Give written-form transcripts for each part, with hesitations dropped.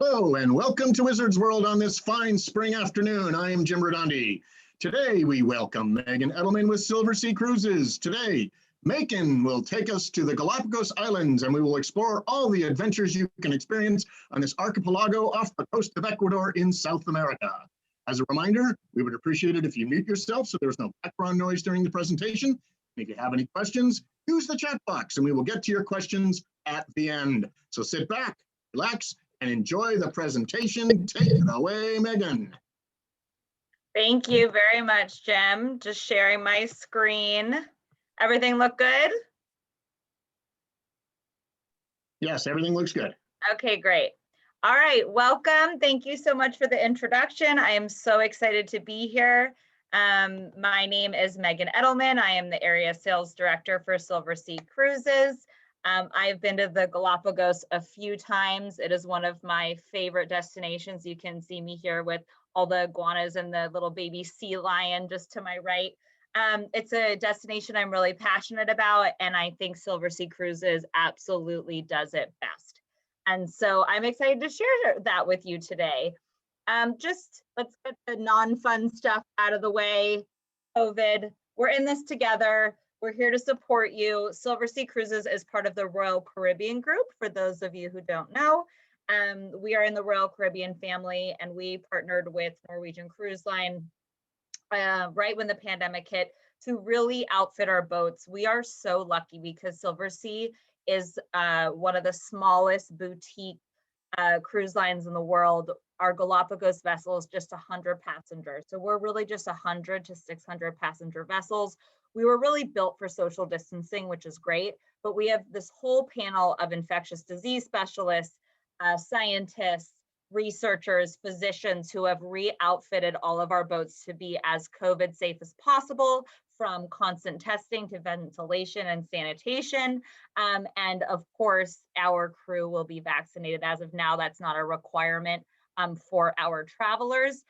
Hello and welcome to Wizard's World on this fine spring afternoon. I am Jim Redondi. Today we welcome Megan Edelman with Silversea Cruises. Today, Megan will take us to the Galapagos Islands and we will explore all the adventures you can experience on this archipelago off the coast of Ecuador in South America. As a reminder, we would appreciate it if you mute yourself so there's no background noise during the presentation. And if you have any questions, use the chat box and we will get to your questions at the end. So sit back, relax, and enjoy the presentation. Take it away, Megan. Thank you very much, Jim. Just sharing my screen. Everything look good? Yes, everything looks good. Okay, great. All right, welcome. Thank you so much for the introduction. I am so excited to be here. My name is Megan Edelman. I am the Area Sales Director for Silversea Cruises. I've been to the Galapagos a few times. It is one of my favorite destinations. You can see me here with all the iguanas and the little baby sea lion just to my right. It's a destination I'm really passionate about, and I think Silversea Cruises absolutely does it best. And so I'm excited to share that with you today. Just let's get the non-fun stuff out of the way. COVID, we're in this together. We're here to support you. Silversea Cruises is part of the Royal Caribbean Group, for those of you who don't know. We are in the Royal Caribbean family, and we partnered with Norwegian Cruise Line right when the pandemic hit to really outfit our boats. We are so lucky because Silversea is one of the smallest boutique cruise lines in the world. Our Galapagos vessels just 100 passengers. So we're really just 100 to 600 passenger vessels. We were really built for social distancing, which is great, but we have this whole panel of infectious disease specialists, scientists, researchers, physicians who have re-outfitted all of our boats to be as COVID safe as possible, from constant testing to ventilation and sanitation. And of course, our crew will be vaccinated. As of now, that's not a requirement for our travelers.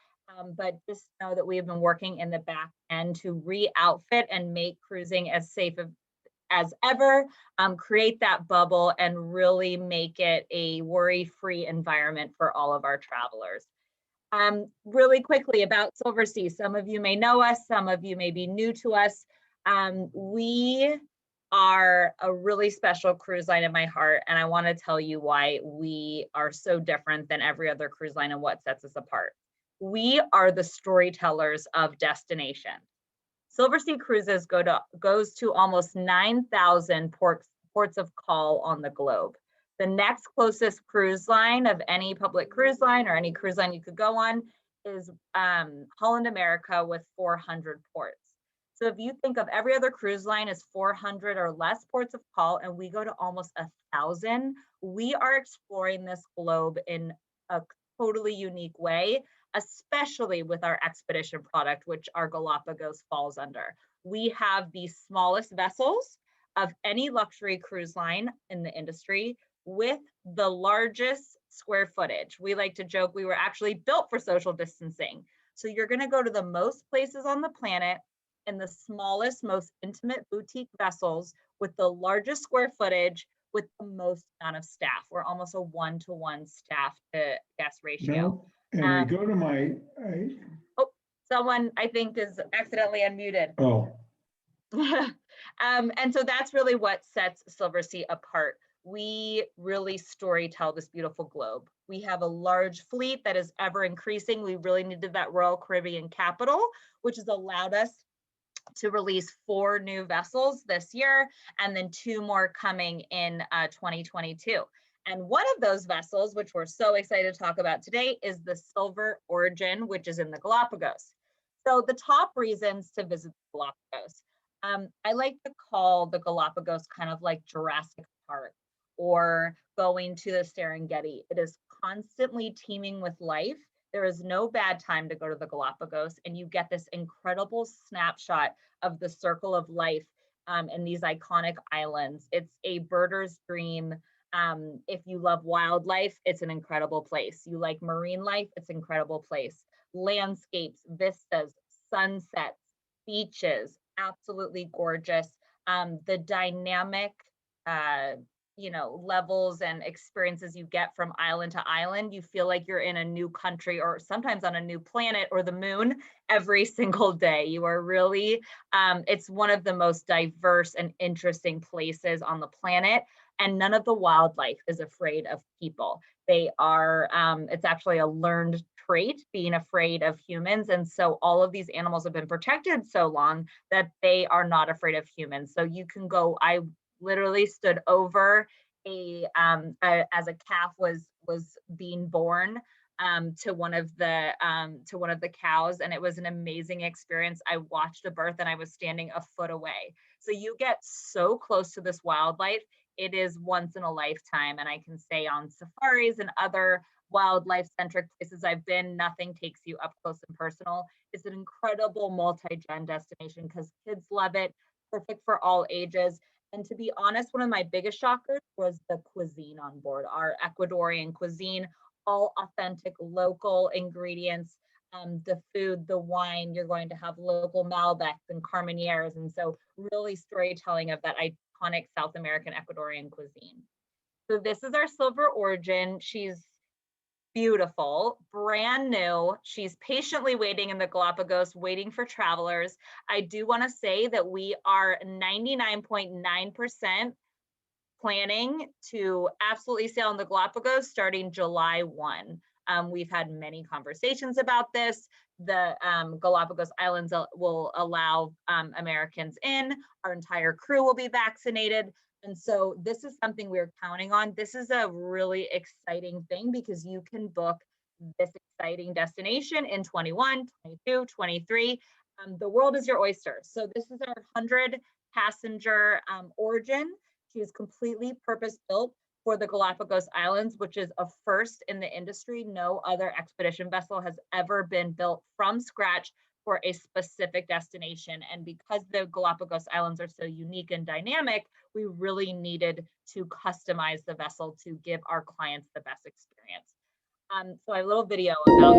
But just know that we have been working in the back end to re-outfit and make cruising as safe as ever, create that bubble and really make it a worry-free environment for all of our travelers. Really quickly about Silversea, some of you may know us, some of you may be new to us. We are a really special cruise line in my heart, and I want to tell you why we are so different than every other cruise line and what sets us apart. We are the storytellers of destination. Silversea Cruises goes to almost 9,000 ports of call on the globe. The next closest cruise line of any public cruise line or any cruise line you could go on is Holland America with 400 ports. So if you think of every other cruise line as 400 or less ports of call, and we go to almost 1,000, we are exploring this globe in a totally unique way, especially with our expedition product, which our Galapagos falls under. We have the smallest vessels of any luxury cruise line in the industry with the largest square footage. We like to joke we were actually built for social distancing. So you're gonna go to the most places on the planet in the smallest, most intimate boutique vessels with the largest square footage with the most amount of staff. We're almost a 1-to-1 staff to guest ratio. No, and I go to my. Oh, someone I think is accidentally unmuted. Oh. And so that's really what sets Silversea apart. We really storytell this beautiful globe. We have a large fleet that is ever increasing. We really needed that Royal Caribbean capital, which has allowed us to release 4 new vessels this year, and then 2 more coming in 2022. And one of those vessels, which we're so excited to talk about today, is the Silver Origin, which is in the Galapagos. So the top reasons to visit the Galapagos. I like to call the Galapagos kind of like Jurassic Park or going to the Serengeti. It is constantly teeming with life. There is no bad time to go to the Galapagos, and you get this incredible snapshot of the circle of life in these iconic islands. It's a birder's dream. If you love wildlife, it's an incredible place. You like marine life, it's an incredible place. Landscapes, vistas, sunsets, beaches, absolutely gorgeous. The dynamic levels and experiences you get from island to island. You feel like you're in a new country or sometimes on a new planet or the moon every single day. You are really, it's one of the most diverse and interesting places on the planet. And none of the wildlife is afraid of people. They are, it's actually a learned trait, being afraid of humans. And so all of these animals have been protected so long that they are not afraid of humans. So you can go, I literally stood over as a calf was being born to one of the cows, and it was an amazing experience. I watched a birth and I was standing a foot away. So you get so close to this wildlife. It is once in a lifetime. And I can say on safaris and other wildlife centric places I've been, nothing takes you up close and personal. It's an incredible multi-gen destination because kids love it, perfect for all ages. And to be honest, one of my biggest shockers was the cuisine on board, our Ecuadorian cuisine, all authentic local ingredients. The food, the wine, you're going to have local Malbecs and Carmenieres. And so really storytelling of that iconic South American Ecuadorian cuisine. So this is our Silver Origin. She's beautiful, brand new. She's patiently waiting in the Galapagos, waiting for travelers. I do want to say that we are 99.9% planning to absolutely sail in the Galapagos starting July 1. We've had many conversations about this. The Galapagos Islands will allow Americans in. Our entire crew will be vaccinated. And so this is something we're counting on. This is a really exciting thing because you can book this exciting destination in 21, 22, 23. The world is your oyster. So this is our 100 passenger Origin. She is completely purpose built for the Galapagos Islands, which is a first in the industry. No other expedition vessel has ever been built from scratch for a specific destination. And because the Galapagos Islands are so unique and dynamic, we really needed to customize the vessel to give our clients the best experience. So I have a little video about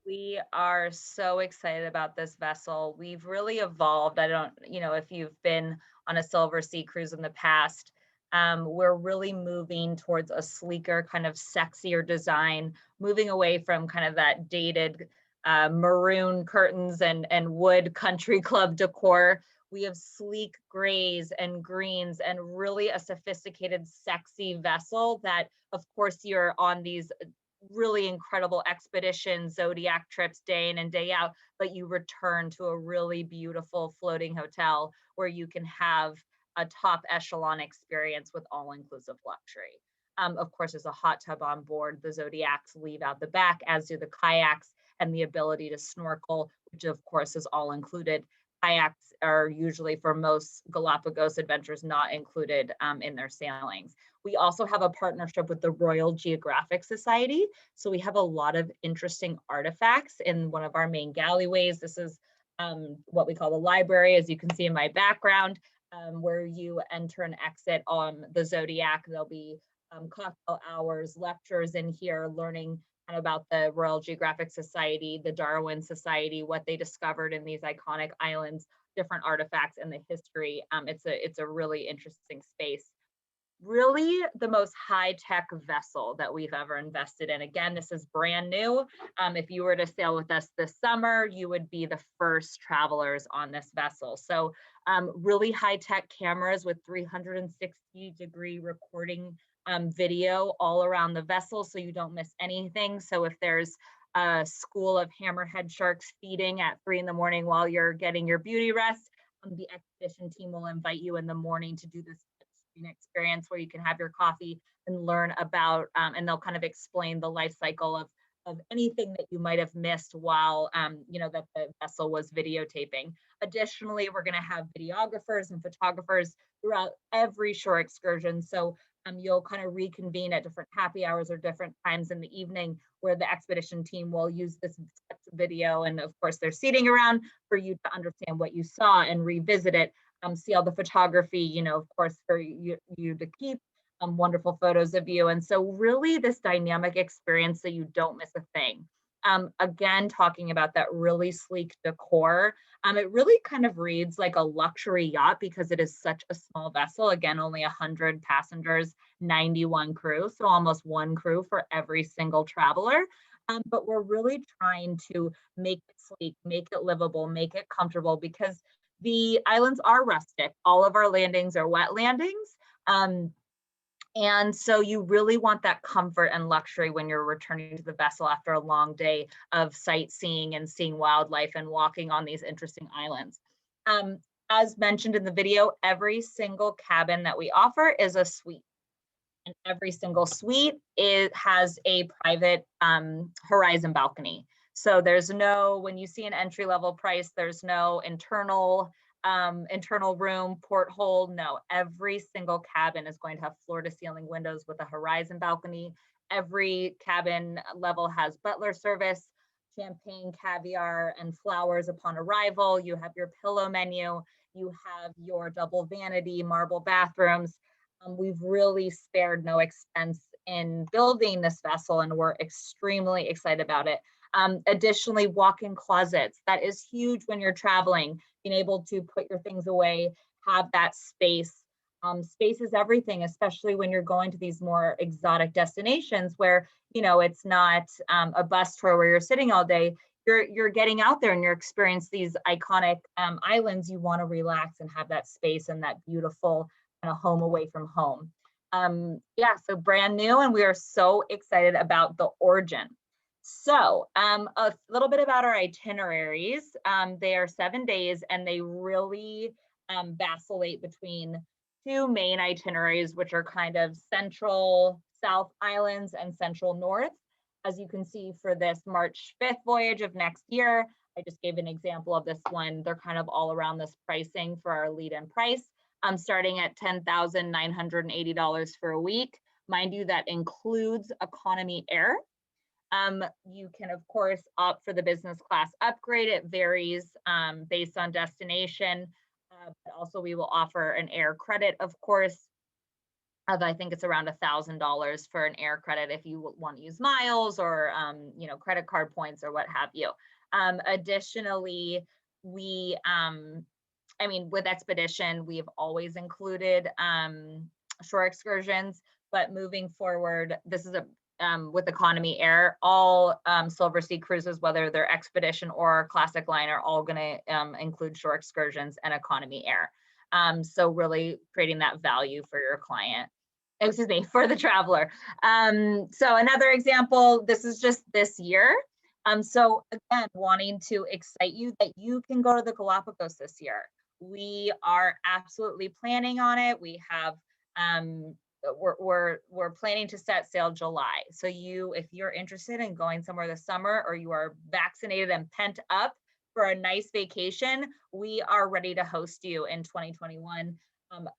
We are so excited about this vessel. We've really evolved. I don't, if you've been on a Silversea cruise in the past, we're really moving towards a sleeker, kind of sexier design, moving away from kind of that dated maroon curtains and wood country club decor. We have sleek grays and greens and really a sophisticated, sexy vessel that, of course, you're on these really incredible expedition Zodiac trips day in and day out, but you return to a really beautiful floating hotel where you can have a top echelon experience with all-inclusive luxury. Of course, there's a hot tub on board. The Zodiacs leave out the back, as do the kayaks, and the ability to snorkel, which of course is all included. Kayaks are usually, for most Galapagos adventures, not included in their sailings. We also have a partnership with the Royal Geographic Society. So we have a lot of interesting artifacts in one of our main galleyways. This is what we call the library, as you can see in my background, where you enter and exit on the Zodiac. There'll be cocktail hours, lectures in here, learning about the Royal Geographic Society, the Darwin Society, what they discovered in these iconic islands, different artifacts, and the history. It's a really interesting space. Really the most high-tech vessel that we've ever invested in. Again, this is brand new. If you were to sail with us this summer, you would be the first travelers on this vessel. So really high-tech cameras with 360-degree recording video all around the vessel so you don't miss anything. So if there's a school of hammerhead sharks feeding at 3 in the morning while you're getting your beauty rest, the expedition team will invite you in the morning to do this experience where you can have your coffee and learn about, and they'll kind of explain the life cycle of anything that you might have missed while, that the vessel was videotaping. Additionally, we're going to have videographers and photographers throughout every shore excursion. So you'll kind of reconvene at different happy hours or different times in the evening where the expedition team will use this video. And of course, they're seating around for you to understand what you saw and revisit it. See all the photography, of course, for you to keep wonderful photos of you. And so really this dynamic experience so you don't miss a thing. Again, talking about that really sleek decor, it really kind of reads like a luxury yacht because it is such a small vessel. Again, only 100 passengers, 91 crew, so almost one crew for every single traveler. But we're really trying to make it sleek, make it livable, make it comfortable because the islands are rustic. All of our landings are wet landings. And so you really want that comfort and luxury when you're returning to the vessel after a long day of sightseeing and seeing wildlife and walking on these interesting islands. As mentioned in the video, every single cabin that we offer is a suite. And every single suite has a private horizon balcony. So there's no, when you see an entry level price, there's no internal room, porthole. No, every single cabin is going to have floor to ceiling windows with a horizon balcony. Every cabin level has Butler Service, champagne, caviar, and flowers upon arrival. You have your pillow menu. You have your double vanity, marble bathrooms. We've really spared no expense in building this vessel, and we're extremely excited about it. Additionally, walk-in closets. That is huge when you're traveling, being able to put your things away, have that space. Space is everything, especially when you're going to these more exotic destinations where, it's not a bus tour where you're sitting all day. You're getting out there and you're experiencing these iconic islands. You want to relax and have that space and that beautiful kind of home away from home. So brand new, and we are so excited about the origin. So a little bit about our itineraries. They are 7 days and they really vacillate between two main itineraries, which are kind of central South Islands and central North. As you can see for this March 5th voyage of next year, I just gave an example of this one. They're kind of all around this pricing for our lead-in price. Starting at $10,980 for a week. Mind you, that includes economy air. You can, of course, opt for the business class upgrade. It varies based on destination. But also, we will offer an air credit, of course, of I think it's around $1,000 for an air credit if you want to use miles or credit card points or what have you. Additionally, we with Expedition, we've always included shore excursions, but moving forward, this is with economy air, all Silversea cruises, whether they're Expedition or Classic Line, are all going to include shore excursions and economy air. So really creating that value for your client, for the traveler. So another example, this is just this year. So again, wanting to excite you that you can go to the Galapagos this year. We are absolutely planning on it. We have, we're planning to set sail July. So if you're interested in going somewhere this summer, or you are vaccinated and pent up for a nice vacation, we are ready to host you in 2021.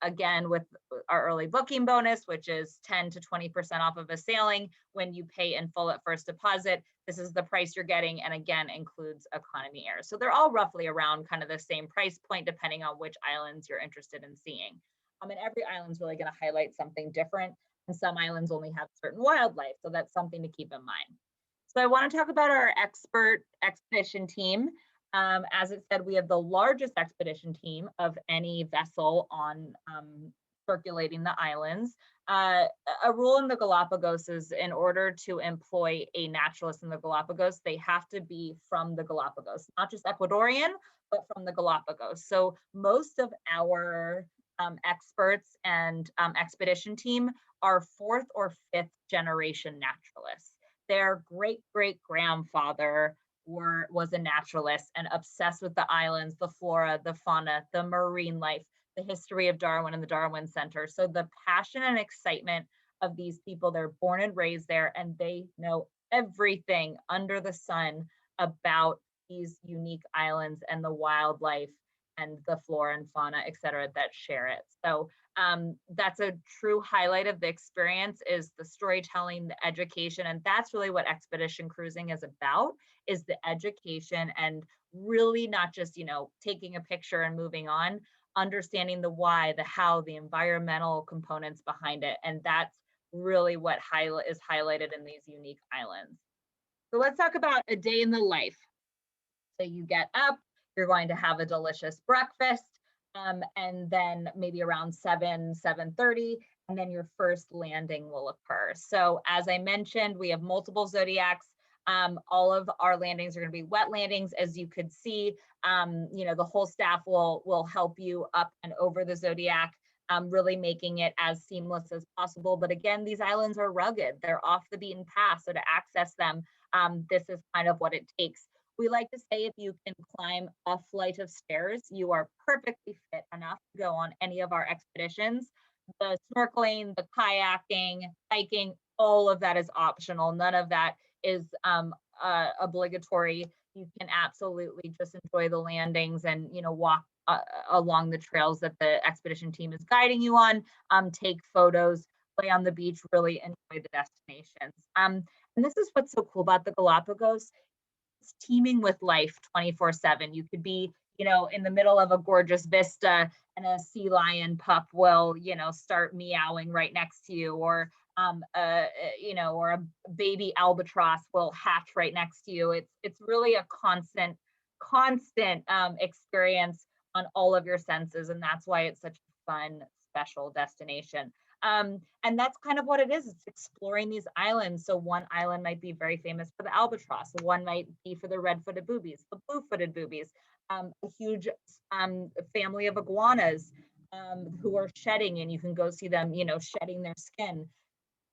Again, with our early booking bonus, which is 10 to 20% off of a sailing when you pay in full at first deposit. This is the price you're getting, and again, includes economy air. So they're all roughly around kind of the same price point, depending on which islands you're interested in seeing. And every island's really going to highlight something different, and some islands only have certain wildlife, so that's something to keep in mind. So I want to talk about our expert expedition team. As it said, we have the largest expedition team of any vessel on circulating the islands. A rule in the Galapagos is, in order to employ a naturalist in the Galapagos, they have to be from the Galapagos, not just Ecuadorian, but from the Galapagos. So most of our experts and expedition team are fourth or fifth generation naturalists. Their great grandfather was a naturalist and obsessed with the islands, the flora, the fauna, the marine life, the history of Darwin and the Darwin Center. So the passion and excitement of these people, they're born and raised there, and they know everything under the sun about these unique islands and the wildlife and the flora and fauna, et cetera, that share it. So that's a true highlight of the experience, is the storytelling, the education, and that's really what expedition cruising is about, is the education, and really not just, taking a picture and moving on, understanding the why, the how, the environmental components behind it. And that's really what is highlighted in these unique islands. So let's talk about a day in the life. So you get up, you're going to have a delicious breakfast, and then maybe around 7:30, and then your first landing will occur. So as I mentioned, we have multiple zodiacs. All of our landings are going to be wet landings. As you could see, the whole staff will help you up and over the zodiac, really making it as seamless as possible. But again, these islands are rugged. They're off the beaten path. So to access them, this is kind of what it takes. We like to say if you can climb a flight of stairs, you are perfectly fit enough to go on any of our expeditions. The snorkeling, the kayaking, hiking, all of that is optional. None of that is obligatory. You can absolutely just enjoy the landings and, walk along the trails that the expedition team is guiding you on, take photos, play on the beach, really enjoy the destinations. And this is what's so cool about the Galapagos. It's teeming with life 24/7. You could be, in the middle of a gorgeous vista and a sea lion pup will, start meowing right next to you, or or a baby albatross will hatch right next to you. It's really a constant experience on all of your senses, and that's why it's such a fun, special destination. And that's kind of what it is. It's exploring these islands. So one island might be very famous for the albatross. One might be for the red-footed boobies, the blue-footed boobies, a huge family of iguanas who are shedding, and you can go see them, shedding their skin.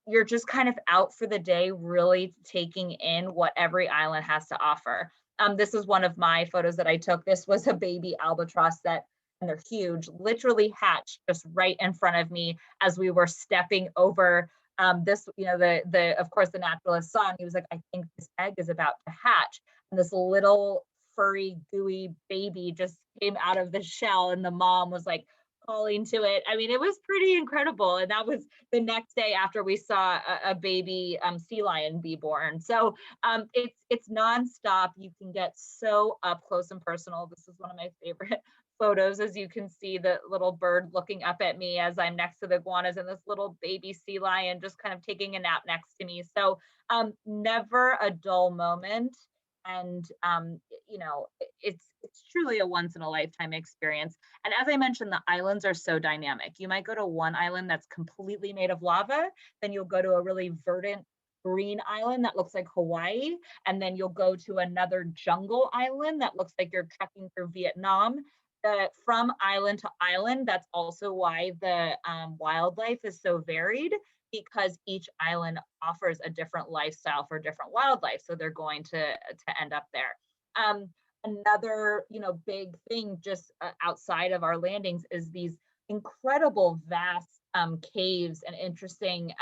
You're just kind of out for the day, really taking in what every island has to offer. This is one of my photos that I took. This was a baby albatross and they're huge, literally hatched just right in front of me as we were stepping over this, of course, the naturalist saw, and he was like, I think this egg is about to hatch. And this little furry, gooey baby just came out of the shell, and the mom was like calling to it. I mean, it was pretty incredible. And that was the next day after we saw a baby sea lion be born. So it's nonstop. You can get so up close and personal. This is one of my favorite photos. As you can see, the little bird looking up at me as I'm next to the iguanas, and this little baby sea lion just kind of taking a nap next to me. So never a dull moment. And it's truly a once in a lifetime experience. And as I mentioned, the islands are so dynamic. You might go to one island that's completely made of lava, then you'll go to a really verdant green island that looks like Hawaii, and then you'll go to another jungle island that looks like you're trekking through Vietnam. From island to island, that's also why the wildlife is so varied, because each island offers a different lifestyle for different wildlife. So they're going to end up there. Another, big thing just outside of our landings is these incredible vast caves and interesting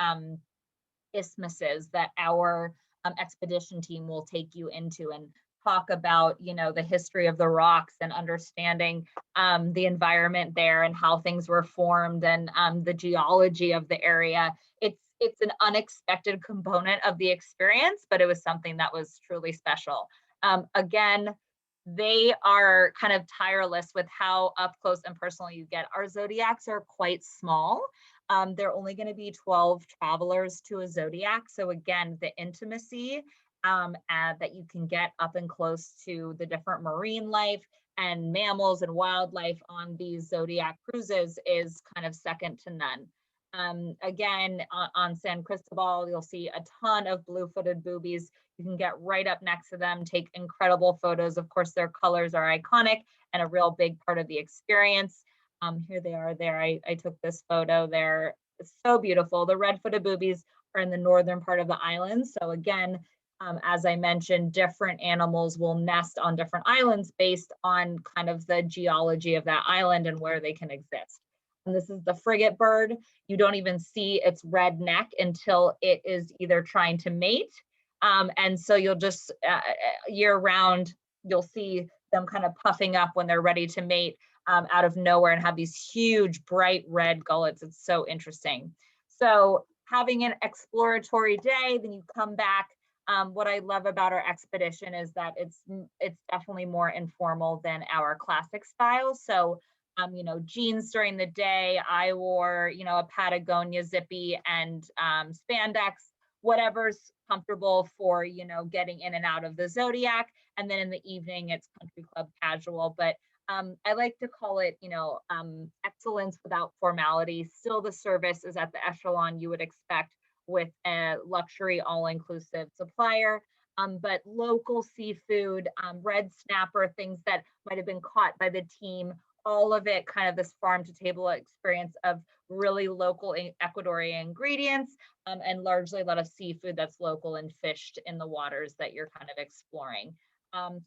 isthmuses that our expedition team will take you into and talk about, the history of the rocks and understanding the environment there and how things were formed, and the geology of the area. It's an unexpected component of the experience, but it was something that was truly special. Again, they are kind of tireless with how up close and personal you get. Our zodiacs are quite small. They're only going to be 12 travelers to a zodiac. So again, the intimacy that you can get up and close to the different marine life and mammals and wildlife on these zodiac cruises is kind of second to none. Again, on San Cristobal, you'll see a ton of blue-footed boobies. You can get right up next to them, take incredible photos. Of course, their colors are iconic and a real big part of the experience. Here they are there. I took this photo there. It's so beautiful. The red-footed boobies are in the northern part of the island. So again, as I mentioned, different animals will nest on different islands based on kind of the geology of that island and where they can exist. And this is the frigate bird. You don't even see its red neck until it is either trying to mate. And so you'll just, year round, you'll see them kind of puffing up when they're ready to mate out of nowhere and have these huge bright red gullets. It's so interesting. So having an exploratory day, then you come back. What I love about our expedition is that it's definitely more informal than our classic style. So you know, jeans during the day. I wore, you know, a Patagonia zippy and spandex, whatever's comfortable for, you know, getting in and out of the Zodiac. And then in the evening, it's country club casual. But I like to call it, you know, excellence without formality. Still, the service is at the echelon you would expect with a luxury all-inclusive supplier. But local seafood, red snapper, things that might have been caught by the team, all of it kind of this farm to table experience of really local Ecuadorian ingredients, and largely a lot of seafood that's local and fished in the waters that you're kind of exploring.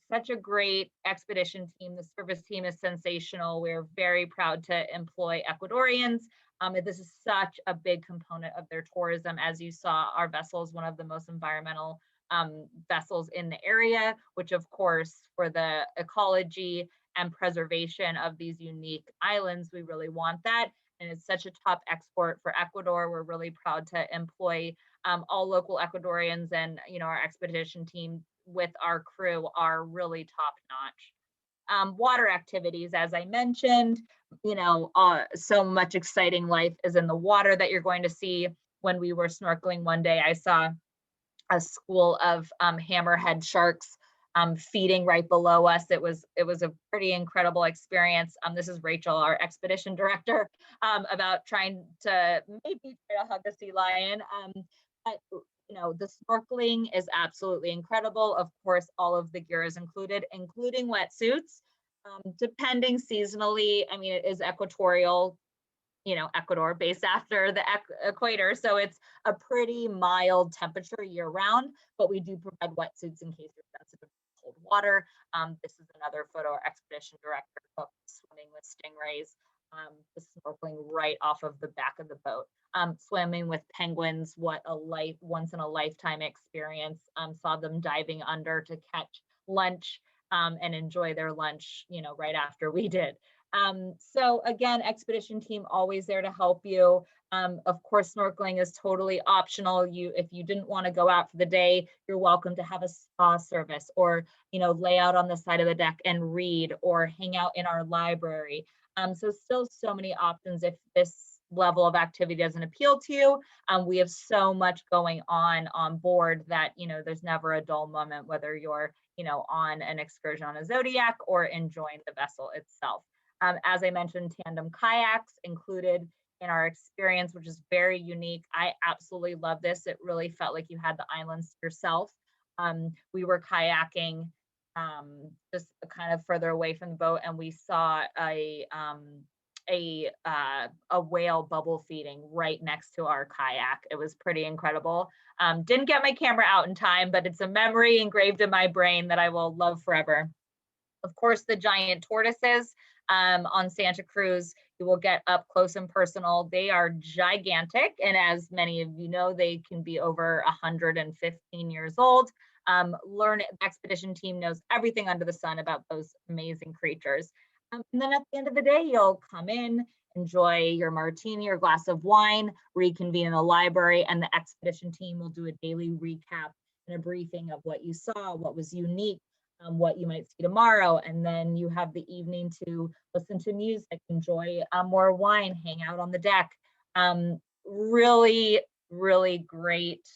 Such a great expedition team. The service team is sensational. We're very proud to employ Ecuadorians. This is such a big component of their tourism. As you saw, our vessel is one of the most environmental vessels in the area, which of course for the ecology and preservation of these unique islands, we really want that. And it's such a top export for Ecuador. We're really proud to employ all local Ecuadorians, and you know, our expedition team with our crew are really top notch. Water activities, as I mentioned, you know, so much exciting life is in the water that you're going to see. When we were snorkeling one day, I saw a school of hammerhead sharks feeding right below us. It was a pretty incredible experience. This is Rachel, our expedition director, about trying to maybe try to hug a sea lion. But you know, the snorkeling is absolutely incredible. Of course, all of the gear is included, including wetsuits. Depending seasonally, I mean, it is equatorial, you know, Ecuador based after the equator. So it's a pretty mild temperature year round, but we do provide wetsuits in case you're sensitive to cold water. This is another photo our expedition director took swimming with stingrays, the snorkeling right off of the back of the boat. Swimming with penguins, what a once in a lifetime experience. Saw them diving under to catch lunch and enjoy their lunch, you know, right after we did. So again, expedition team always there to help you. Of course, snorkeling is totally optional. If you didn't want to go out for the day, you're welcome to have a spa service, or you know, lay out on the side of the deck and read, or hang out in our library. So still so many options if this level of activity doesn't appeal to you. We have so much going on board that, you know, there's never a dull moment, whether you're, you know, on an excursion on a Zodiac or enjoying the vessel itself. As I mentioned, tandem kayaks included in our experience, which is very unique. I absolutely love this. It really felt like you had the islands to yourself. We were kayaking just kind of further away from the boat, and we saw a whale bubble feeding right next to our kayak. It was pretty incredible. Didn't get my camera out in time, but it's a memory engraved in my brain that I will love forever. Of course, the giant tortoises on Santa Cruz, you will get up close and personal. They are gigantic, and as many of you know, they can be over 115 years old. Expedition team knows everything under the sun about those amazing creatures. And then at the end of the day, you'll come in, enjoy your martini or glass of wine, reconvene in the library, and the expedition team will do a daily recap and a briefing of what you saw, what was unique, what you might see tomorrow. And then you have the evening to listen to music, enjoy more wine, hang out on the deck. Really, really great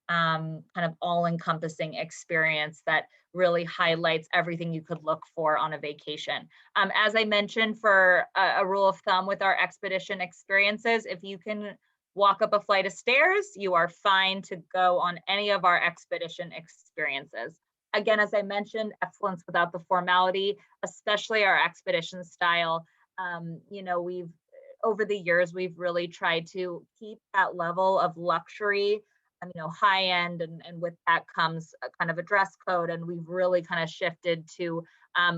kind of all-encompassing experience that really highlights everything you could look for on a vacation. As I mentioned, for a rule of thumb with our expedition experiences, if you can walk up a flight of stairs, you are fine to go on any of our expedition experiences. Again, as I mentioned, excellence without the formality, especially our expedition style. You know, over the years, we've really tried to keep that level of luxury, you know, high end, and with that comes a kind of a dress code. And we've really kind of shifted to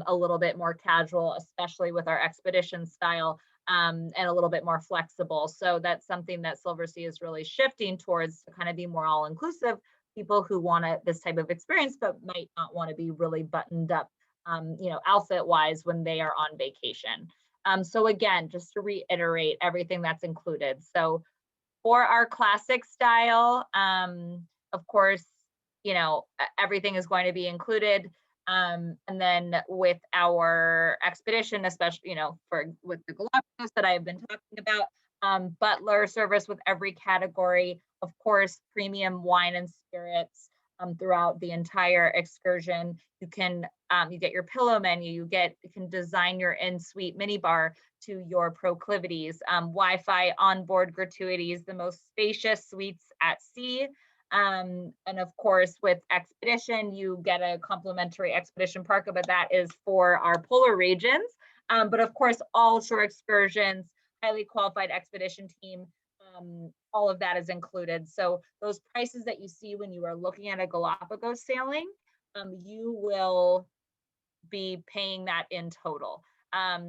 a little bit more casual, especially with our expedition style, and a little bit more flexible. So that's something that Silversea is really shifting towards, to kind of be more all inclusive. People who want this type of experience, but might not want to be really buttoned up, you know, outfit wise when they are on vacation. So again, just to reiterate everything that's included. So for our classic style, of course, you know, everything is going to be included. And then with our expedition, especially, you know, with the Galapagos that I have been talking about, Butler service with every category, of course, premium wine and spirits throughout the entire excursion. You can you get your pillow menu, you can design your in-suite minibar to your proclivities, Wi-Fi onboard gratuities, the most spacious suites at sea. And of course, with expedition, you get a complimentary expedition parka, but that is for our polar regions. But of course, all shore excursions, highly qualified expedition team, all of that is included. So those prices that you see when you are looking at a Galapagos sailing, you will be paying that in total. I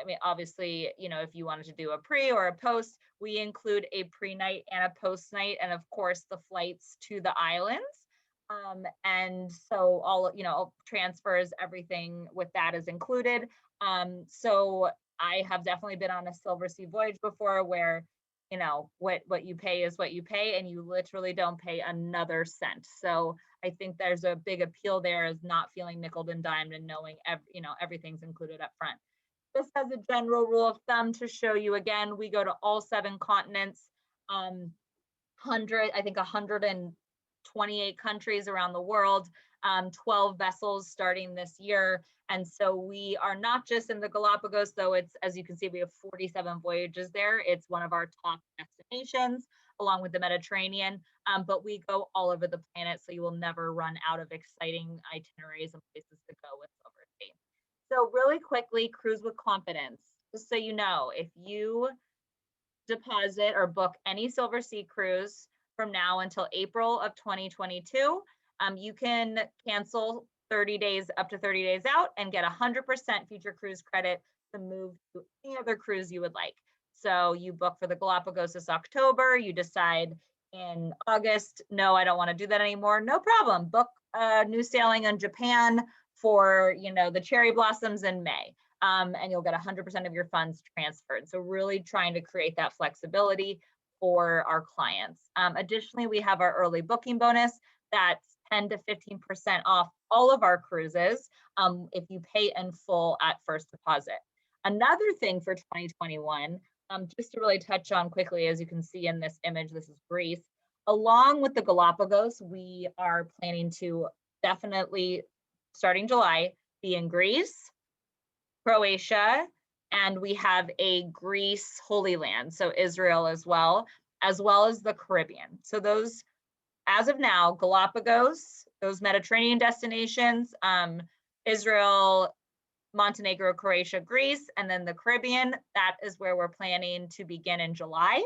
mean, obviously, you know, if you wanted to do a pre or a post, we include a pre-night and a post night, and of course the flights to the islands. And so all, you know, transfers, everything with that is included. So I have definitely been on a Silversea voyage before where, you know, what you pay is what you pay, and you literally don't pay another cent. So I think there's a big appeal there, is not feeling nickeled and dimed and knowing you know, everything's included up front. Just as a general rule of thumb to show you again, we go to all 7 continents, 128 countries around the world, 12 vessels starting this year. And so we are not just in the Galapagos, though it's, as you can see, we have 47 voyages there. It's one of our top destinations, along with the Mediterranean, but we go all over the planet, so you will never run out of exciting itineraries and places to go with Silversea. So really quickly, cruise with confidence. Just so you know, if you deposit or book any Silversea cruise from now until April of 2022, you can cancel 30 days, up to 30 days out, and get 100% future cruise credit to move to any other cruise you would like. So you book for the Galapagos this October, you decide in August, no, I don't want to do that anymore. No problem. Book a new sailing in Japan for, you know, the cherry blossoms in May. And you'll get 100% of your funds transferred. So really trying to create that flexibility for our clients. Additionally, we have our early booking bonus that's 10 to 15% off all of our cruises if you pay in full at first deposit. Another thing for 2021, just to really touch on quickly, as you can see in this image, this is Greece. Along with the Galapagos, we are planning to definitely, starting July, be in Greece, Croatia, and we have a Greece Holy Land, so Israel as well as the Caribbean. So those, as of now, Galapagos, those Mediterranean destinations, Israel, Montenegro, Croatia, Greece, and then the Caribbean, that is where we're planning to begin in July.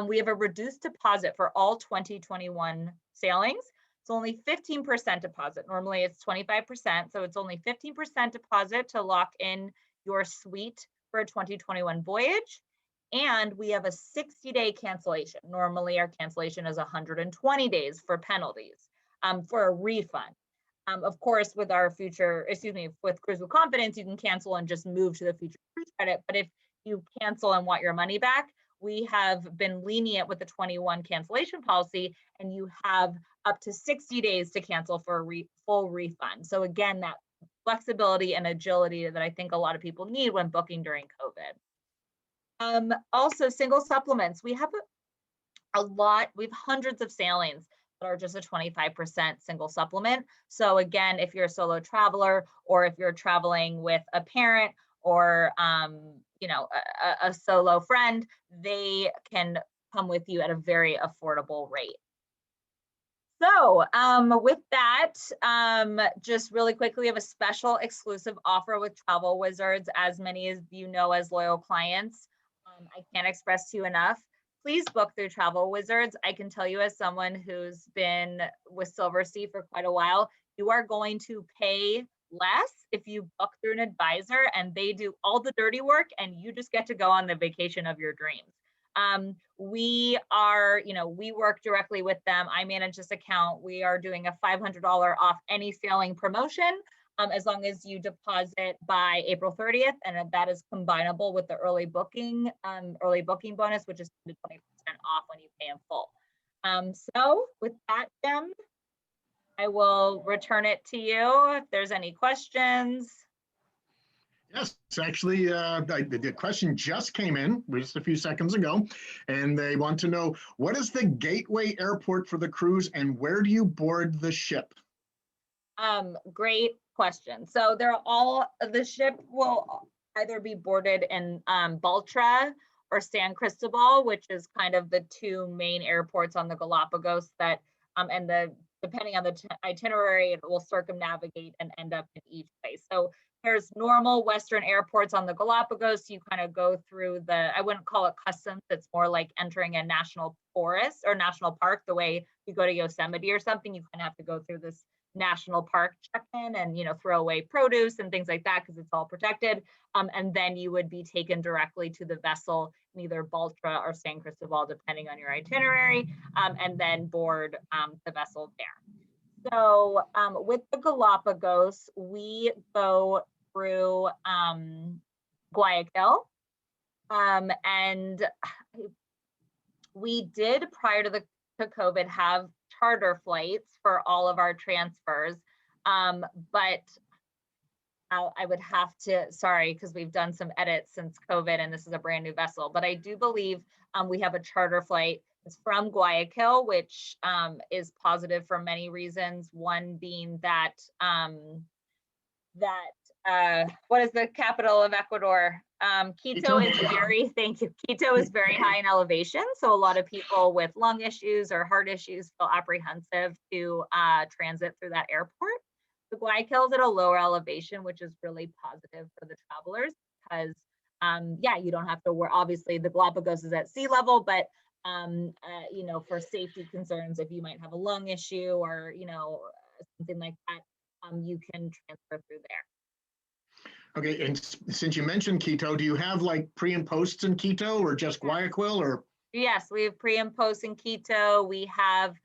We have a reduced deposit for all 2021 sailings. It's only 15% deposit. Normally it's 25%, so it's only 15% deposit to lock in your suite for a 2021 voyage. And we have a 60-day cancellation. Normally our cancellation is 120 days for penalties, for a refund. Of course, with our future, with Cruise with Confidence, you can cancel and just move to the future cruise credit. But if you cancel and want your money back, we have been lenient with the 21 cancellation policy, and you have up to 60 days to cancel for a full refund. So again, that flexibility and agility that I think a lot of people need when booking during COVID. Also, single supplements. We have a lot, we have hundreds of sailings that are just a 25% single supplement. So again, if you're a solo traveler, or if you're traveling with a parent, or you know, a solo friend, they can come with you at a very affordable rate. So with that, just really quickly, we have a special exclusive offer with Travel Wizards. As many as you know as loyal clients, I can't express to you enough. Please book through Travel Wizards. I can tell you as someone who's been with Silversea for quite a while, you are going to pay less if you book through an advisor and they do all the dirty work and you just get to go on the vacation of your dreams. We are, we work directly with them. I manage this account. We are doing a $500 off any sailing promotion as long as you deposit by April 30th, and that is combinable with the early booking bonus, which is 20% off when you pay in full. So with that, Jim, I will return it to you if there's any questions. Yes, actually, the question just came in just a few seconds ago, and they want to know, what is the gateway airport for the cruise and where do you board the ship? Great question. So the ship will either be boarded in Baltra or San Cristobal, which is kind of the two main airports on the Galapagos that, depending on the itinerary, it will circumnavigate and end up in each place. So there's normal Western airports on the Galapagos. You kind of go through I wouldn't call it customs. It's more like entering a national forest or national park, the way you go to Yosemite or something. You kind of have to go through this national park check-in and, throw away produce and things like that because it's all protected. And then you would be taken directly to the vessel in either Baltra or San Cristobal, depending on your itinerary, and then board the vessel there. So with the Galapagos, we go through Guayaquil, and we did, prior to COVID, have charter flights for all of our transfers, but I would have to, sorry, because we've done some edits since COVID and this is a brand new vessel, but I do believe we have a charter flight. It's from Guayaquil, which is positive for many reasons. One being that what is the capital of Ecuador? Quito is thank you. Quito is very high in elevation. So a lot of people with lung issues or heart issues feel apprehensive to transit through that airport. The Guayaquil is at a lower elevation, which is really positive for the travelers because, you don't have to worry. Obviously, the Galapagos is at sea level, but for safety concerns, if you might have a lung issue or, something like that, you can transfer through there. Okay, and since you mentioned Quito, do you have like pre and posts in Quito or just Guayaquil or? Yes, we have pre and posts in Quito. We have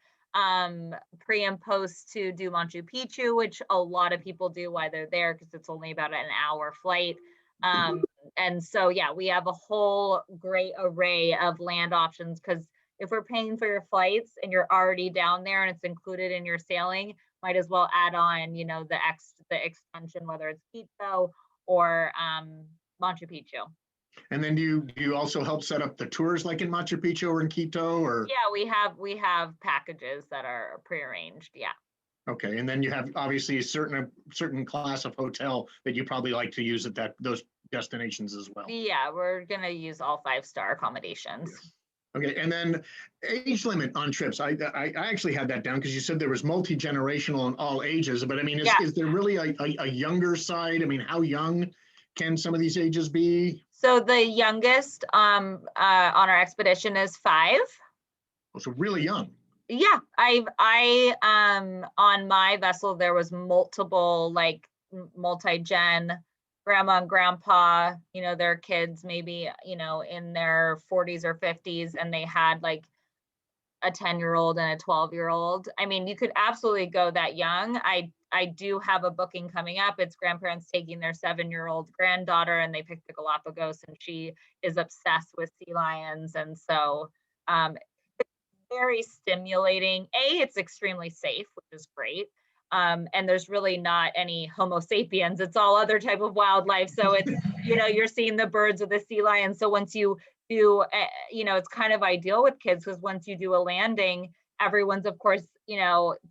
pre and posts to do Machu Picchu, which a lot of people do while they're there because it's only about an hour flight. And so, yeah, we have a whole great array of land options because if we're paying for your flights and you're already down there and it's included in your sailing, might as well add on, the extension, whether it's Quito or Machu Picchu. And then do you also help set up the tours like in Machu Picchu or in Quito or? Yeah, we have packages that are prearranged. Yeah. Okay, and then you have obviously a certain class of hotel that you probably like to use at those destinations as well. Yeah, we're gonna use all 5-star accommodations. Yes. Okay, and then age limit on trips. I actually had that down because you said there was multi-generational in all ages, but I mean, is there really a younger side? I mean, how young can some of these ages be? So the youngest on our expedition is 5. Oh, so really young. Yeah, I on my vessel there was multiple multi-gen grandma and grandpa, their kids maybe, in their 40s or 50s, and they had like a 10-year-old and a 12-year-old. I mean, you could absolutely go that young. I do have a booking coming up. It's grandparents taking their 7-year-old granddaughter, and they picked the Galapagos, and she is obsessed with sea lions. And so it's very stimulating. It's extremely safe, which is great. And there's really not any Homo sapiens. It's all other type of wildlife. So it's, you're seeing the birds with the sea lions. So once you do, it's kind of ideal with kids because once you do a landing, everyone's of course,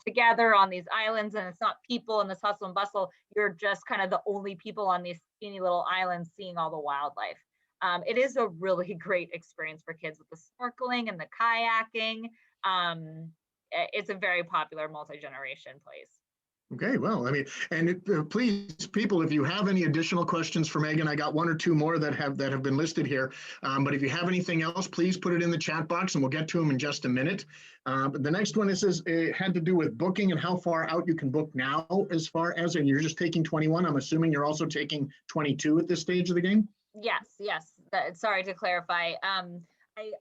together on these islands, and it's not people in this hustle and bustle. You're just kind of the only people on these teeny little islands seeing all the wildlife. It is a really great experience for kids with the snorkeling and the kayaking. it's a very popular multi-generation place. Okay, well, I mean, and please, people, if you have any additional questions for Megan, I got one or two more that have been listed here. But if you have anything else, please put it in the chat box, and we'll get to them in just a minute. But the next one says it had to do with booking and how far out you can book now, as far as, and you're just taking 21. I'm assuming you're also taking 22 at this stage of the game. Yes. Sorry to clarify.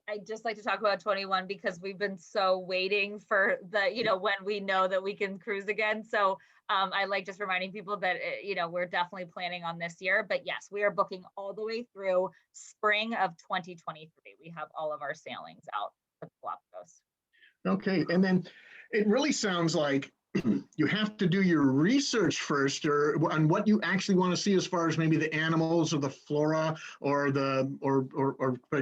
I just like to talk about 21 because we've been so waiting for the, when we know that we can cruise again. So I like just reminding people that, we're definitely planning on this year. But yes, we are booking all the way through spring of 2023. We have all of our sailings out at Galapagos. Okay, and then it really sounds like you have to do your research first, or on what you actually want to see as far as maybe the animals or the flora, or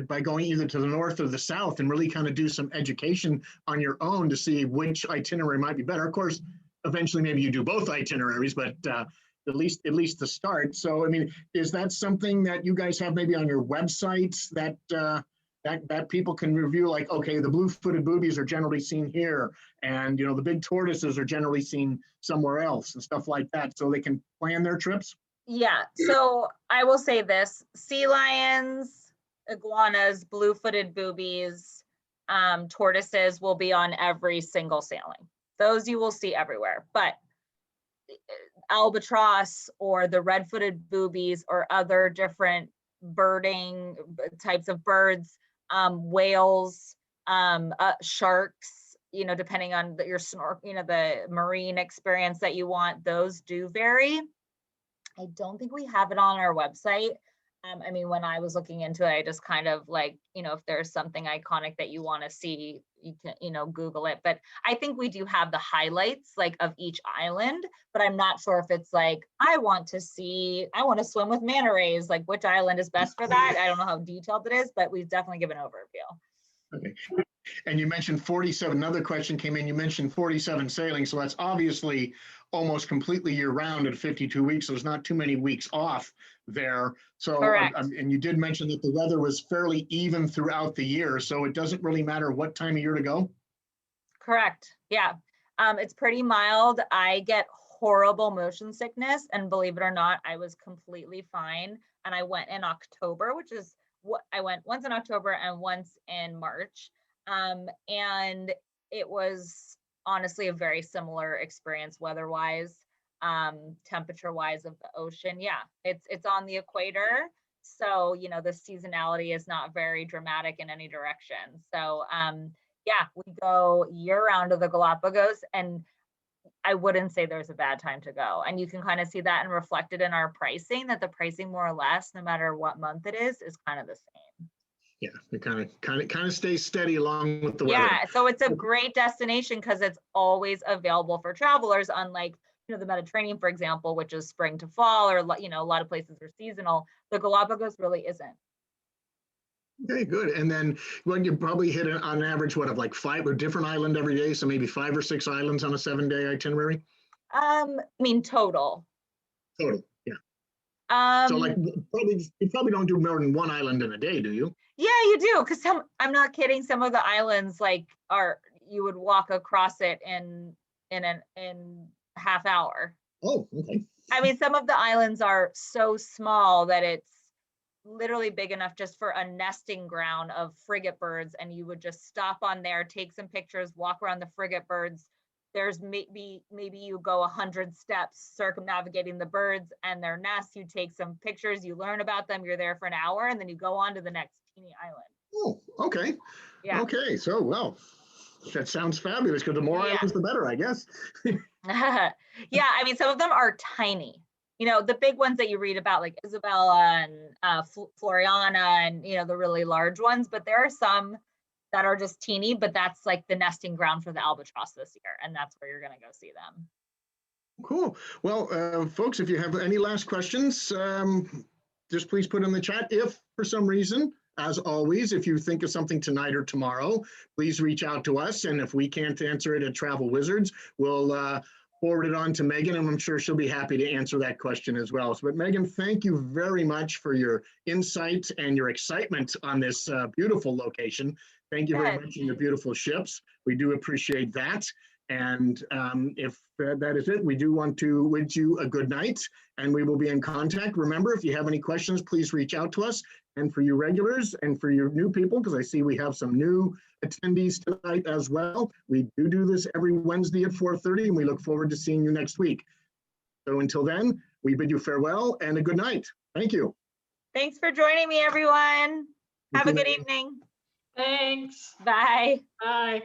by going either to the north or the south, and really kind of do some education on your own to see which itinerary might be better. Of course, eventually maybe you do both itineraries, but at least to start. So, I mean, is that something that you guys have maybe on your websites that that people can review, like, okay, the blue-footed boobies are generally seen here, and the big tortoises are generally seen somewhere else, and stuff like that, so they can plan their trips? Yeah, so I will say this: sea lions, iguanas, blue-footed boobies, tortoises will be on every single sailing. Those you will see everywhere, but albatross or the red-footed boobies or other different birding types of birds, whales, sharks, depending on your the marine experience that you want, those do vary. I don't think we have it on our website. I mean, when I was looking into it, I just kind of like, if there's something iconic that you want to see, you can, Google it. But I think we do have the highlights like of each island, but I'm not sure if it's like, I want to swim with manta rays, like which island is best for that. I don't know how detailed it is, but we've definitely given an overview. Okay. And you mentioned 47, another question came in, you mentioned 47 sailings, so that's obviously almost completely year round at 52 weeks, so there's not too many weeks off there. So, and you did mention that the weather was fairly even throughout the year, so it doesn't really matter what time of year to go? Correct, yeah. It's pretty mild. I get horrible motion sickness, and believe it or not, I was completely fine. And I went in October, which is what I went once in October and once in March. And it was honestly a very similar experience weather-wise, temperature-wise of the ocean. Yeah, it's on the equator, so the seasonality is not very dramatic in any direction. So yeah, we go year-round to the Galapagos, and I wouldn't say there's a bad time to go. And you can kind of see that and reflected in our pricing, that the pricing more or less, no matter what month it is kind of the same. Yeah, it kind of stays steady along with the weather. Yeah, so it's a great destination because it's always available for travelers, unlike the Mediterranean, for example, which is spring to fall, or a lot of places are seasonal. The Galapagos really isn't. Okay, good. And then when you probably hit on average, what, of like 5 or different island every day, so maybe 5 or 6 islands on a 7-day itinerary? I mean total. Total, yeah. So like you probably don't do more than 1 island in a day, do you? Yeah, you do, because I'm not kidding, some of the islands you would walk across it in half hour. Oh, okay. I mean, some of the islands are so small that it's literally big enough just for a nesting ground of frigate birds, and you would just stop on there, take some pictures, walk around the frigate birds. There's maybe you go 100 steps circumnavigating the birds and their nests, you take some pictures, you learn about them, you're there for an hour, and then you go on to the next teeny island. Oh, okay. Yeah. Okay, so well, that sounds fabulous, because the more islands, the better, I guess. Yeah, I mean, some of them are tiny. The big ones that you read about, like Isabella and Floriana, and the really large ones, but there are some that are just teeny, but that's like the nesting ground for the albatross this year, and that's where you're going to go see them. Cool. Well, folks, if you have any last questions, just please put in the chat. If for some reason, as always, if you think of something tonight or tomorrow, please reach out to us, and if we can't answer it at Travel Wizards, we'll forward it on to Megan, and I'm sure she'll be happy to answer that question as well. So, but Megan, thank you very much for your insight and your excitement on this beautiful location. Thank you very much, and your beautiful ships. We do appreciate that. And if that is it, we do want to wish you a good night, and we will be in contact. Remember, if you have any questions, please reach out to us. And for you regulars and for your new people, because I see we have some new attendees tonight as well, we do this every Wednesday at 4:30, and we look forward to seeing you next week. So until then, we bid you farewell and a good night. Thank you. Thanks for joining me, everyone. Have a good Megan. evening. Thanks. Bye. Bye.